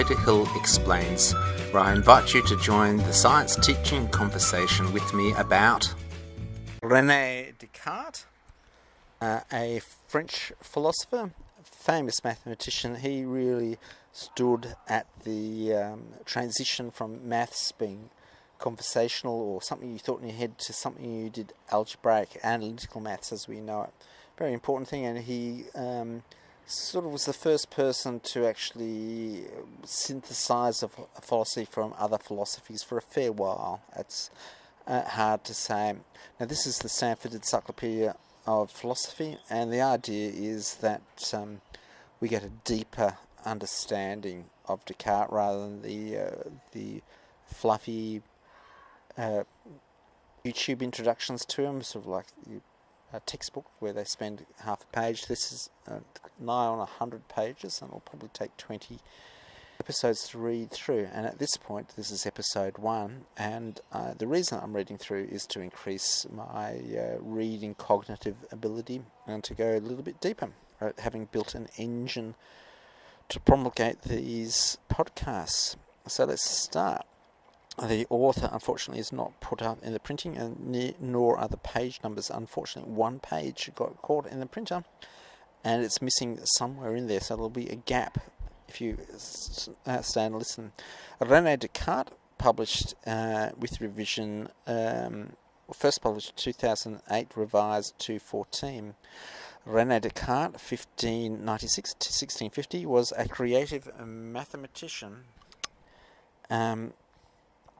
Peter Hill Explains, where I invite you to join the science teaching conversation with me about Rene Descartes, a French philosopher, famous mathematician. He really stood at the transition from maths being conversational or something you thought in your head to something you did algebraic, analytical maths as we know it. Very important thing, and he sort of was the first person to actually synthesize a philosophy from other philosophies for a fair while. It's hard to say. Now, this is the Stanford Encyclopedia of Philosophy, and the idea is that we get a deeper understanding of Descartes rather than the fluffy YouTube introductions to him, sort of like a textbook where they spend half a page. This is nigh on 100 pages, and it'll probably take 20 episodes to read through. And at this point, this is episode 1, and the reason I'm reading through is to increase my reading cognitive ability and to go a little bit deeper, having built an engine to promulgate these podcasts. So let's start. The author, unfortunately, is not put up in the printing, and nor are the page numbers. Unfortunately, one page got caught in the printer, and it's missing somewhere in there, so there'll be a gap if you stay and listen. Rene Descartes, published with revision, first published 2008, revised 2014. Rene Descartes, 1596 to 1650, was a creative mathematician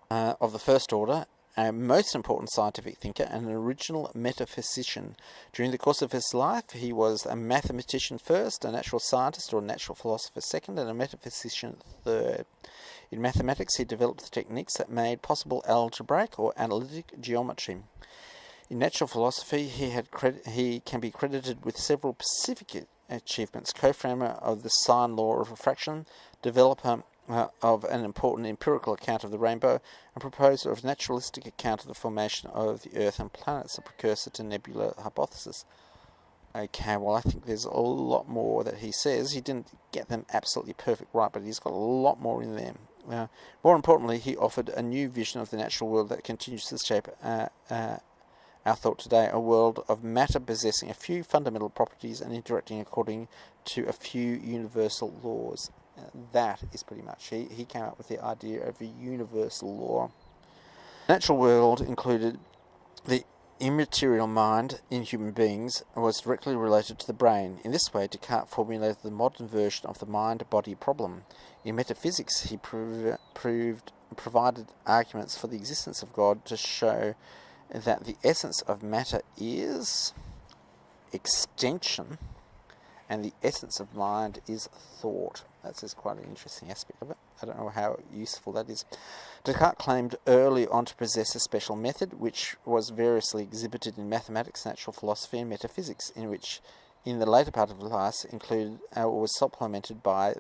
of the first order, a most important scientific thinker, and an original metaphysician. During the course of his life, he was a mathematician first, a natural scientist or a natural philosopher second, and a metaphysician third. In mathematics, he developed the techniques that made possible algebraic or analytic geometry. In natural philosophy, he can be credited with several specific achievements: co-founder of the sign law of refraction, developer of an important empirical account of the rainbow, and proposer of a naturalistic account of the formation of the Earth and planets, a precursor to nebular hypothesis. Okay, well, I think there's a lot more that he says. He didn't get them absolutely perfect right, but he's got a lot more in there. More importantly, he offered a new vision of the natural world that continues to shape our thought today, a world of matter possessing a few fundamental properties and interacting according to a few universal laws. That is pretty much, he came up with the idea of a universal law. The natural world included the immaterial mind in human beings and was directly related to the brain. In this way, Descartes formulated the modern version of the mind-body problem. In metaphysics, he provided arguments for the existence of God to show that the essence of matter is extension, and the essence of mind is thought. That's quite an interesting aspect of it. I don't know how useful that is. Descartes claimed early on to possess a special method, which was variously exhibited in mathematics, natural philosophy, and metaphysics, in which, in the later part of his life, was supplemented by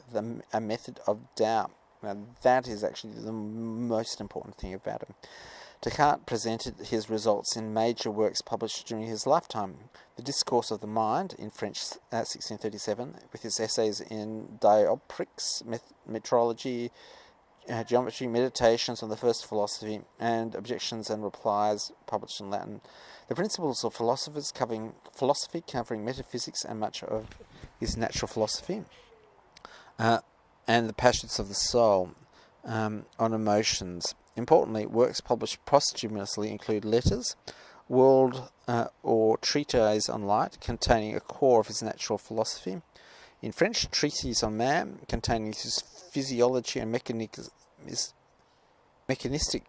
a method of doubt. Now, that is actually the most important thing about him. Descartes presented his results in major works published during his lifetime: The Discourse of the Mind, in French, 1637, with his essays in Dioptrics, Metrology, Geometry, Meditations on the First Philosophy, and Objections and Replies, published in Latin. The Principles of Philosophers, covering metaphysics and much of his natural philosophy, and The Passions of the Soul, on emotions. Importantly, works published posthumously include Letters, World or Treatise on Light, containing a core of his natural philosophy. In French, Treatise on Man, containing his physiology and mechanistic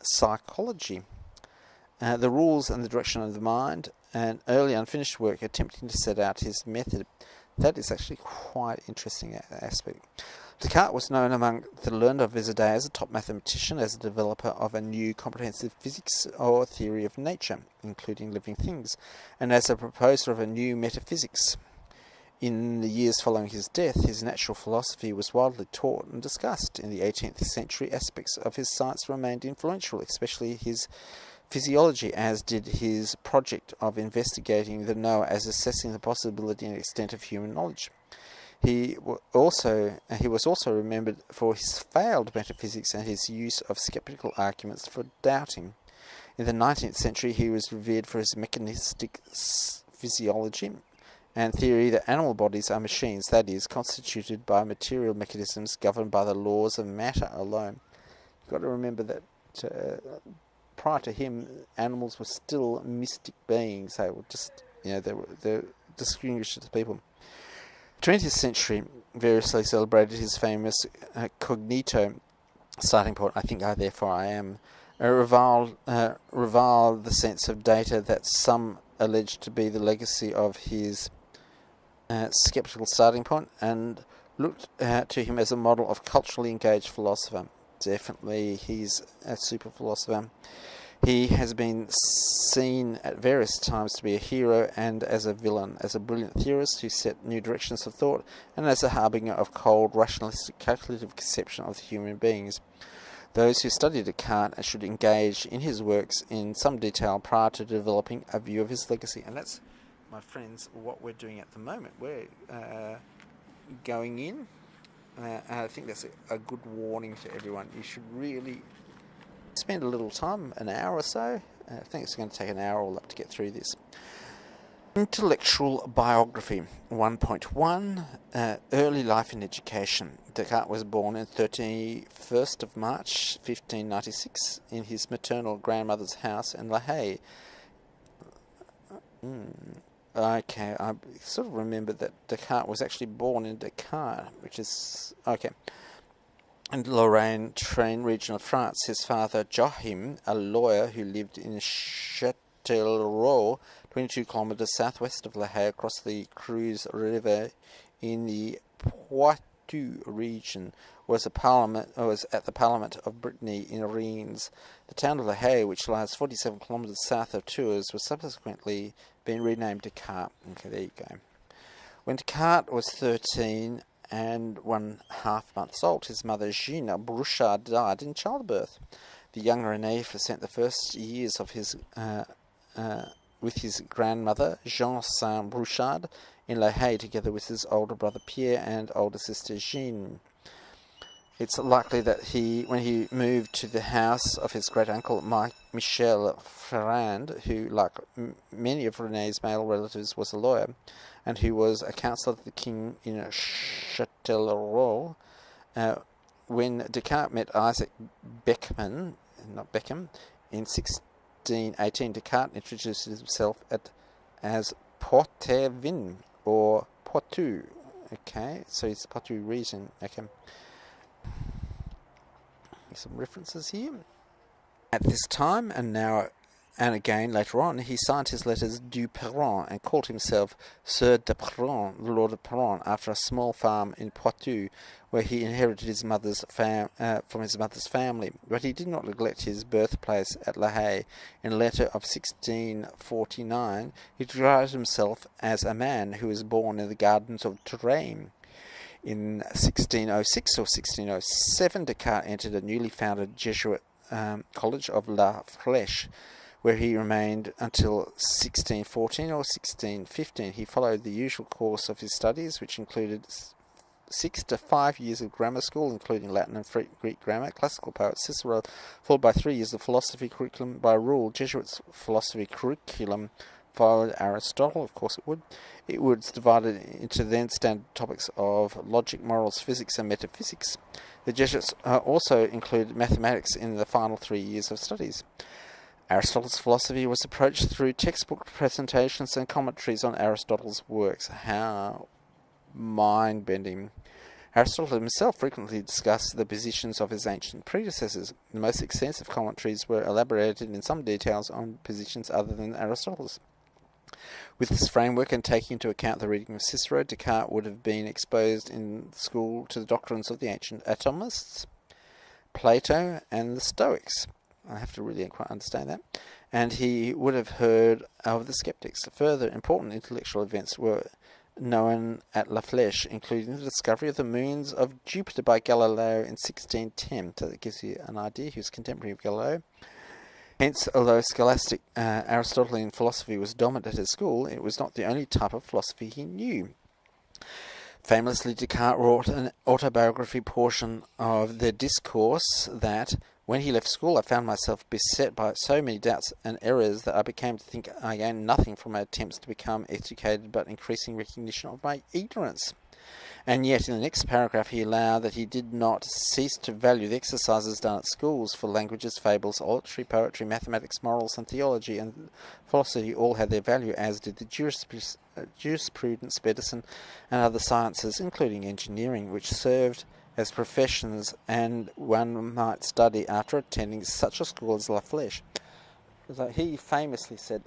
psychology. The Rules and the Direction of the Mind, an early unfinished work attempting to set out his method. That is actually quite interesting aspect. Descartes was known among the learned of his day as a top mathematician, as a developer of a new comprehensive physics or theory of nature, including living things, and as a proposer of a new metaphysics. In the years following his death, his natural philosophy was widely taught and discussed. In the 18th century, aspects of his science remained influential, especially his physiology, as did his project of investigating the knower as assessing the possibility and extent of human knowledge. He was also remembered for his failed metaphysics and his use of skeptical arguments for doubting. In the 19th century, he was revered for his mechanistic physiology and theory that animal bodies are machines, that is, constituted by material mechanisms governed by the laws of matter alone. You've got to remember that prior to him, animals were still mystic beings. They were just, they're distinguished as people. 20th century variously celebrated his famous cognito starting point, I think therefore I am, reviled the sense of data that some alleged to be the legacy of his skeptical starting point, and looked to him as a model of culturally engaged philosopher. Definitely he's a super philosopher. He has been seen at various times to be a hero and as a villain, as a brilliant theorist who set new directions of thought, and as a harbinger of cold, rationalistic, calculative conception of the human beings. Those who study Descartes should engage in his works in some detail prior to developing a view of his legacy. And that's, my friends, what we're doing at the moment. We're going in, and I think that's a good warning to everyone. You should really spend a little time, an hour or so. I think it's going to take an hour all up to get through this. Intellectual biography 1.1 Early life and education. Descartes was born on 31st of March 1596 in his maternal grandmother's house in La Haye. Okay, I sort of remember that Descartes was actually born in Descartes, which is okay. In Lorraine region of France, his father Joachim, a lawyer who lived in Châtellerault, 22 kilometres southwest of La Haye, across the Creuse River in the Poitou region, was at the Parliament of Brittany in Rennes. The town of La Haye, which lies 47 kilometres south of Tours, was subsequently been renamed Descartes. Okay, there you go. When Descartes was 13 and 1.5 months old, his mother Jeanne Brouchard died in childbirth. The young Rene spent the first years of his with his grandmother Jean Saint Brouchard in La Haye, together with his older brother Pierre and older sister Jeanne. It's likely that when he moved to the house of his great uncle Michel Ferrand, who, like many of Rene's male relatives, was a lawyer, and who was a counsellor of the king in Châtellerault, when Descartes met Isaac Beckham in 1618, Descartes introduced himself as Poitevin, or Poitou. Okay, so it's the Poitou region. Okay. Some references here. At this time, and again later on, he signed his letters du Perron and called himself Sieur de Perron, the Lord of Perron, after a small farm in Poitou, where he inherited his mother's from his mother's family. But he did not neglect his birthplace at La Haye. In a letter of 1649, he described himself as a man who was born in the gardens of Touraine. In 1606 or 1607, Descartes entered a newly founded Jesuit college of La Flèche, where he remained until 1614 or 1615. He followed the usual course of his studies, which included 6 to 5 years of grammar school, including Latin and Greek grammar, classical poet Cicero, followed by 3 years of philosophy curriculum. By rule, Jesuits' philosophy curriculum followed Aristotle, of course it would. It was divided into then standard topics of logic, morals, physics, and metaphysics. The Jesuits also included mathematics in the final 3 years of studies. Aristotle's philosophy was approached through textbook presentations and commentaries on Aristotle's works. How mind-bending. Aristotle himself frequently discussed the positions of his ancient predecessors. The most extensive commentaries were elaborated in some details on positions other than Aristotle's. With this framework, and taking into account the reading of Cicero, Descartes would have been exposed in school to the doctrines of the ancient atomists, Plato, and the Stoics. I have to really quite understand that. And he would have heard of the skeptics. Further important intellectual events were known at La Flèche, including the discovery of the moons of Jupiter by Galileo in 1610. So that gives you an idea. He was contemporary of Galileo. Hence, although scholastic Aristotelian philosophy was dominant at his school, it was not the only type of philosophy he knew. Famously, Descartes wrote an autobiography portion of the discourse that, when he left school, I found myself beset by so many doubts and errors that I became to think I gained nothing from my attempts to become educated, but increasing recognition of my ignorance. And yet, in the next paragraph, he allowed that he did not cease to value the exercises done at schools for languages, fables, oratory, poetry, mathematics, morals, and theology, and philosophy all had their value, as did the jurisprudence, medicine, and other sciences, including engineering, which served as professions and one might study after attending such a school as La Flèche. So he famously said,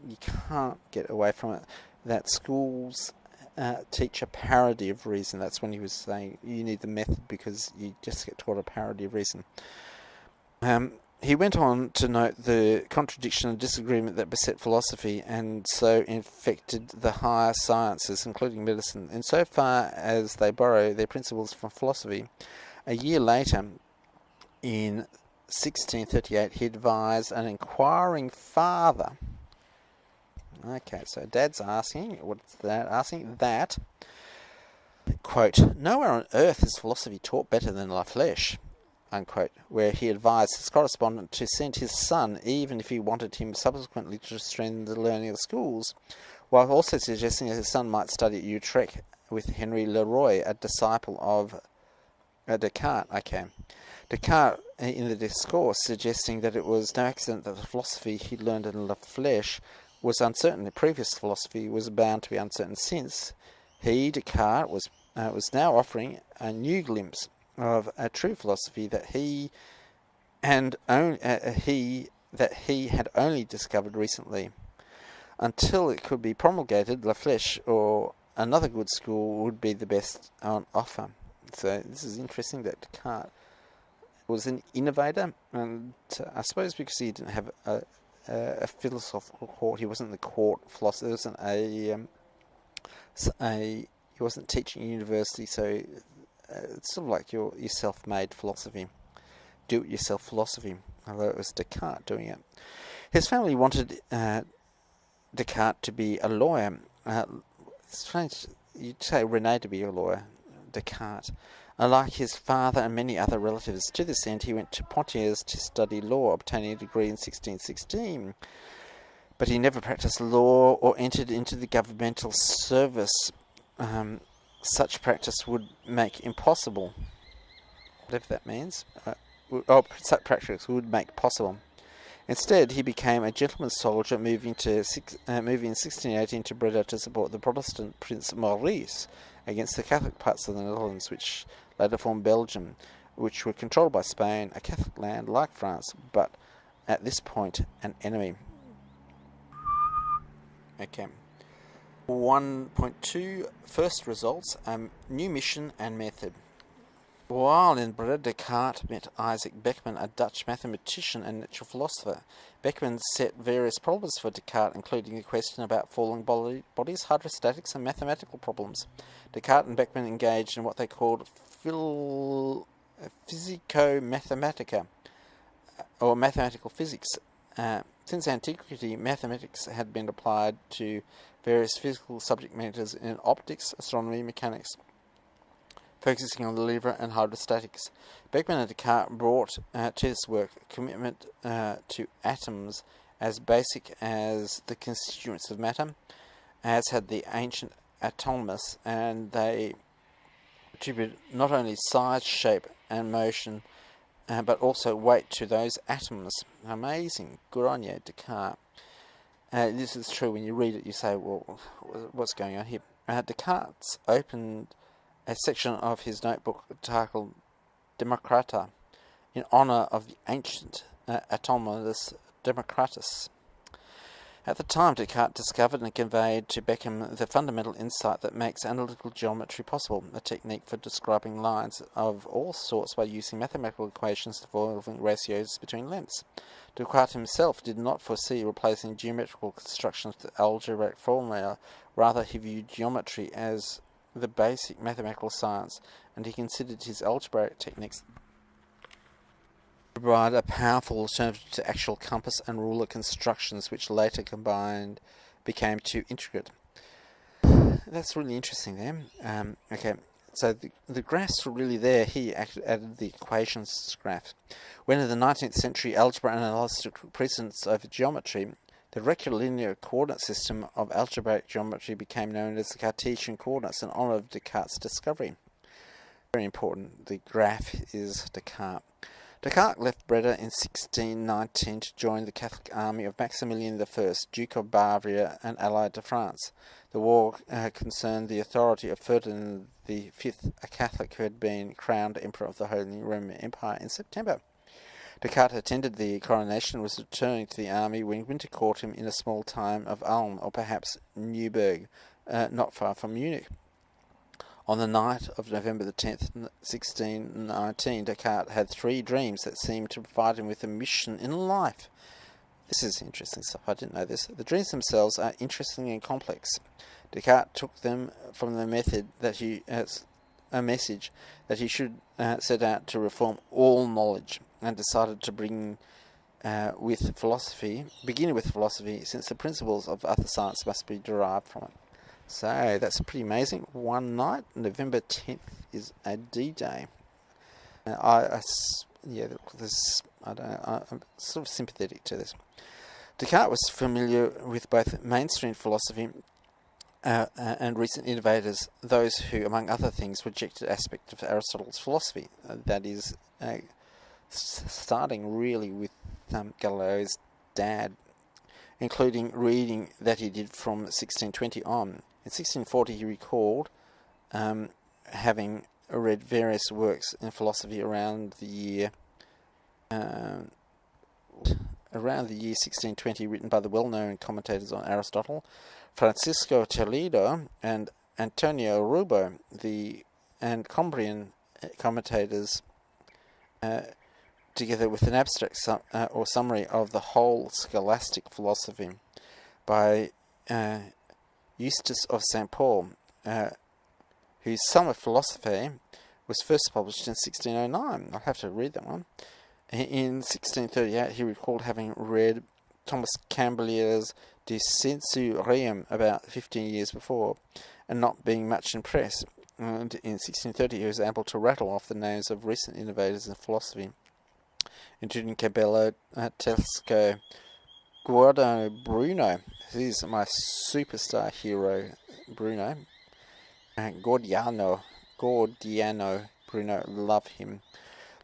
you can't get away from it, that schools teach a parody of reason. That's when he was saying you need the method because you just get taught a parody of reason. He went on to note the contradiction and disagreement that beset philosophy and so infected the higher sciences, including medicine, insofar as they borrow their principles from philosophy. A year later, in 1638, he advised an inquiring father. Okay, so Dad's asking, what's that asking? That, quote, nowhere on earth is philosophy taught better than La Flèche, unquote, where he advised his correspondent to send his son, even if he wanted him subsequently to strengthen the learning of the schools, while also suggesting that his son might study at Utrecht with Henry Leroy, a disciple of Descartes. Okay. Descartes, in the discourse, suggesting that it was no accident that the philosophy he learned in La Flèche was uncertain. The previous philosophy was bound to be uncertain, since he, Descartes, was now offering a new glimpse of a true philosophy that he had only discovered recently. Until it could be promulgated, La Flèche or another good school would be the best on offer. So this is interesting that Descartes was an innovator, and I suppose because he didn't have a philosophical court, he wasn't the court philosopher. There wasn't he wasn't teaching at university, so it's sort of like your self-made philosophy, do-it-yourself philosophy. Although it was Descartes doing it. His family wanted Descartes to be a lawyer. It's strange you'd say Rene to be a lawyer, Descartes. Like his father and many other relatives, to this end he went to Poitiers to study law, obtaining a degree in 1616. But he never practiced law or entered into the governmental service. Such practice would make impossible, whatever that means. Such practice would make possible. Instead, he became a gentleman's soldier, moving in 1618 to Breda to support the Protestant Prince Maurice against the Catholic parts of the Netherlands, which later formed Belgium, which were controlled by Spain, a Catholic land like France, but at this point an enemy. Okay. 1.2 First results, new mission and method. While in Breda, Descartes met Isaac Beckman, a Dutch mathematician and natural philosopher. Beckman set various problems for Descartes, including the question about falling bodies, hydrostatics, and mathematical problems. Descartes and Beckman engaged in what they called physico-mathematica, or mathematical physics. Since antiquity, mathematics had been applied to various physical subject matters in optics, astronomy, mechanics, focusing on the lever and hydrostatics. Beckman and Descartes brought to this work commitment to atoms as basic as the constituents of matter, as had the ancient atomists, and they attribute not only size, shape, and motion, but also weight to those atoms. Amazing. Good on you, Descartes. This is true. When you read it, you say, well, what's going on here? Descartes opened a section of his notebook titled Democritus, in honour of the ancient atomists Democritus. At the time, Descartes discovered and conveyed to Beckman the fundamental insight that makes analytical geometry possible, a technique for describing lines of all sorts by using mathematical equations involving ratios between lengths. Descartes himself did not foresee replacing geometrical constructions with algebraic formula. Rather, he viewed geometry as the basic mathematical science, and he considered his algebraic techniques to provide a powerful alternative to actual compass and ruler constructions, which later combined became too intricate. that's really interesting there. Okay, so the graphs were really there. He added the equations graph. When in the 19th century algebra analysis took precedence over geometry, the rectilinear coordinate system of algebraic geometry became known as the Cartesian Coordinates in honour of Descartes' discovery. Very important, the graph is Descartes. Descartes left Breda in 1619 to join the Catholic army of Maximilian I, Duke of Bavaria and allied to France. The war concerned the authority of Ferdinand V, a Catholic who had been crowned Emperor of the Holy Roman Empire in September. Descartes attended the coronation and was returning to the army when winter caught him in a small town of Ulm, or perhaps Neuburg, not far from Munich. On the night of November the 10th, 1619, Descartes had 3 dreams that seemed to provide him with a mission in life. This is interesting stuff, I didn't know this. The dreams themselves are interesting and complex. Descartes took them from the method that a message that he should set out to reform all knowledge, and decided to begin with philosophy, since the principles of other science must be derived from it. So that's pretty amazing. One night, November 10th, is a D-Day. I'm sort of sympathetic to this. Descartes was familiar with both mainstream philosophy and recent innovators, those who, among other things, rejected aspects of Aristotle's philosophy. That is, starting really with Galileo's dad, including reading that he did from 1620 on. In 1640 he recalled having read various works in philosophy around the year 1620, written by the well-known commentators on Aristotle, Francisco Toledo and Antonio Rubo, and Cumbrian commentators, together with an abstract or summary of the whole scholastic philosophy by Eustace of St. Paul, whose Summa Philosophae was first published in 1609. I'll have to read that one. In 1638 he recalled having read Thomas Cambelier's De Sensu Reum about 15 years before, and not being much impressed. And in 1630 he was able to rattle off the names of recent innovators in philosophy, including Cabello, Tesco, Guardo Bruno. He's my superstar hero, Bruno. Gordiano Bruno, love him.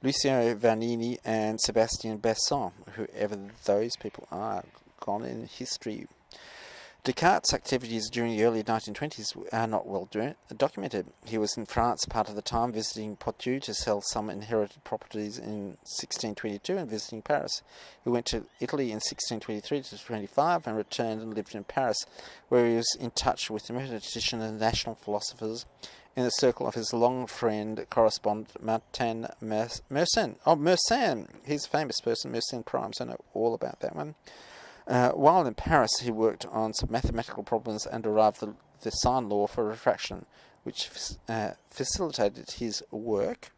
Lucio Vanini and Sebastian Besson, whoever those people are, gone in history. Descartes' activities during the early 1920s are not well documented. He was in France part of the time, visiting Poitou to sell some inherited properties in 1622 and visiting Paris. He went to Italy in 1623 to 25 and returned and lived in Paris, where he was in touch with the metaphysicians and national philosophers in the circle of his long friend, correspondent Martin Mersenne. Oh, Mersenne! He's a famous person, Mersenne Prime, so I know all about that one. While in Paris, he worked on some mathematical problems and derived the sine law for refraction, which facilitated his work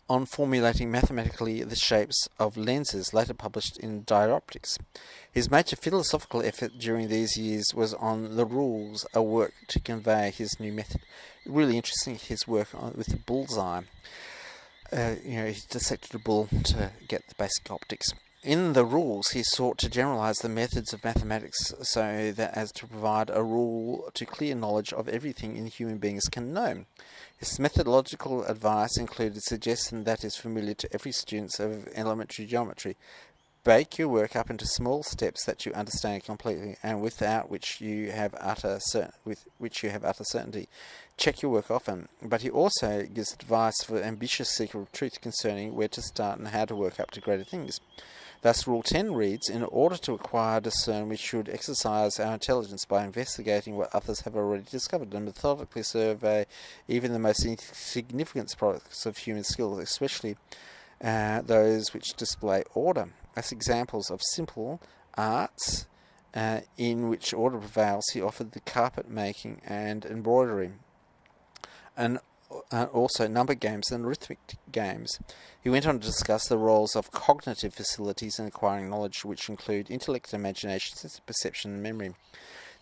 on formulating mathematically the shapes of lenses, later published in Dioptrics. His major philosophical effort during these years was on the rules, a work to convey his new method. Really interesting, his work with the bullseye. He dissected a bull to get the basic optics. In the rules, he sought to generalize the methods of mathematics so that as to provide a rule to clear knowledge of everything in human beings can know. His methodological advice included suggestion that is familiar to every student of elementary geometry. Break your work up into small steps that you understand completely, and without which you have utter certainty. Check your work often. But he also gives advice for the ambitious seeker of truth concerning where to start and how to work up to greater things. Thus, Rule 10 reads, in order to acquire discern, we should exercise our intelligence by investigating what others have already discovered and methodically survey even the most insignificant products of human skill, especially those which display order. As examples of simple arts in which order prevails, he offered the carpet making and embroidery. An also number games and arithmetic games. He went on to discuss the roles of cognitive facilities in acquiring knowledge, which include intellect, imagination, sense of perception, and memory.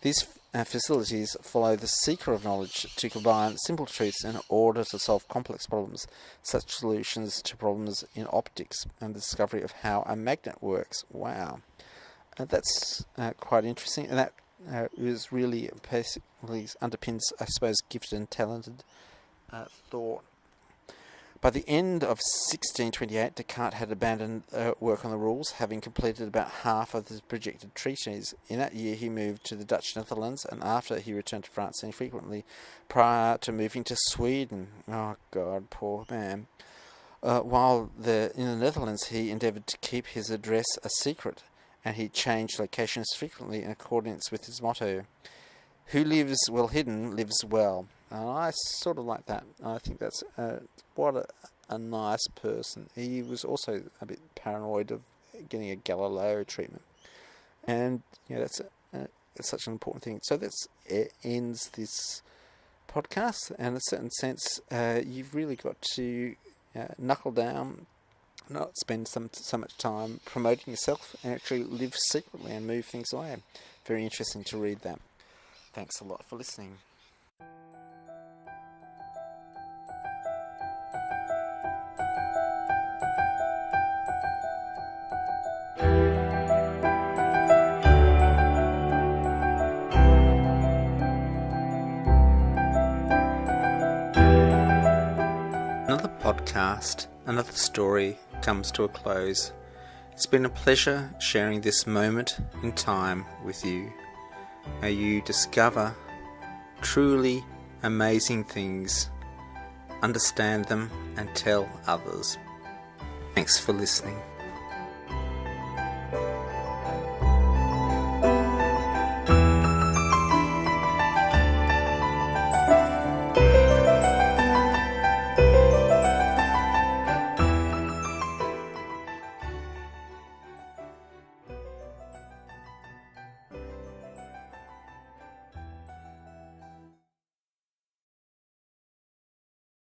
These facilities follow the seeker of knowledge to combine simple truths in order to solve complex problems, such solutions to problems in optics and the discovery of how a magnet works. Wow. That's quite interesting, and that is really basically underpins, I suppose, gifted and talented thought. By the end of 1628, Descartes had abandoned work on the rules, having completed about half of his projected treatise. In that year he moved to the Dutch Netherlands, and after he returned to France infrequently, prior to moving to Sweden. Oh God, poor man. While in the Netherlands he endeavoured to keep his address a secret, and he changed locations frequently in accordance with his motto, "Who lives well hidden lives well." And I sort of like that. I think that's what a nice person. He was also a bit paranoid of getting a Galileo treatment, and that's such an important thing. So that ends this podcast, and in a certain sense, you've really got to knuckle down, not spend so much time promoting yourself, and actually live secretly and move things away. Very interesting to read that. Thanks a lot for listening. Another podcast, another story comes to a close. It's been a pleasure sharing this moment in time with you. May you discover truly amazing things, understand them, and tell others. Thanks for listening.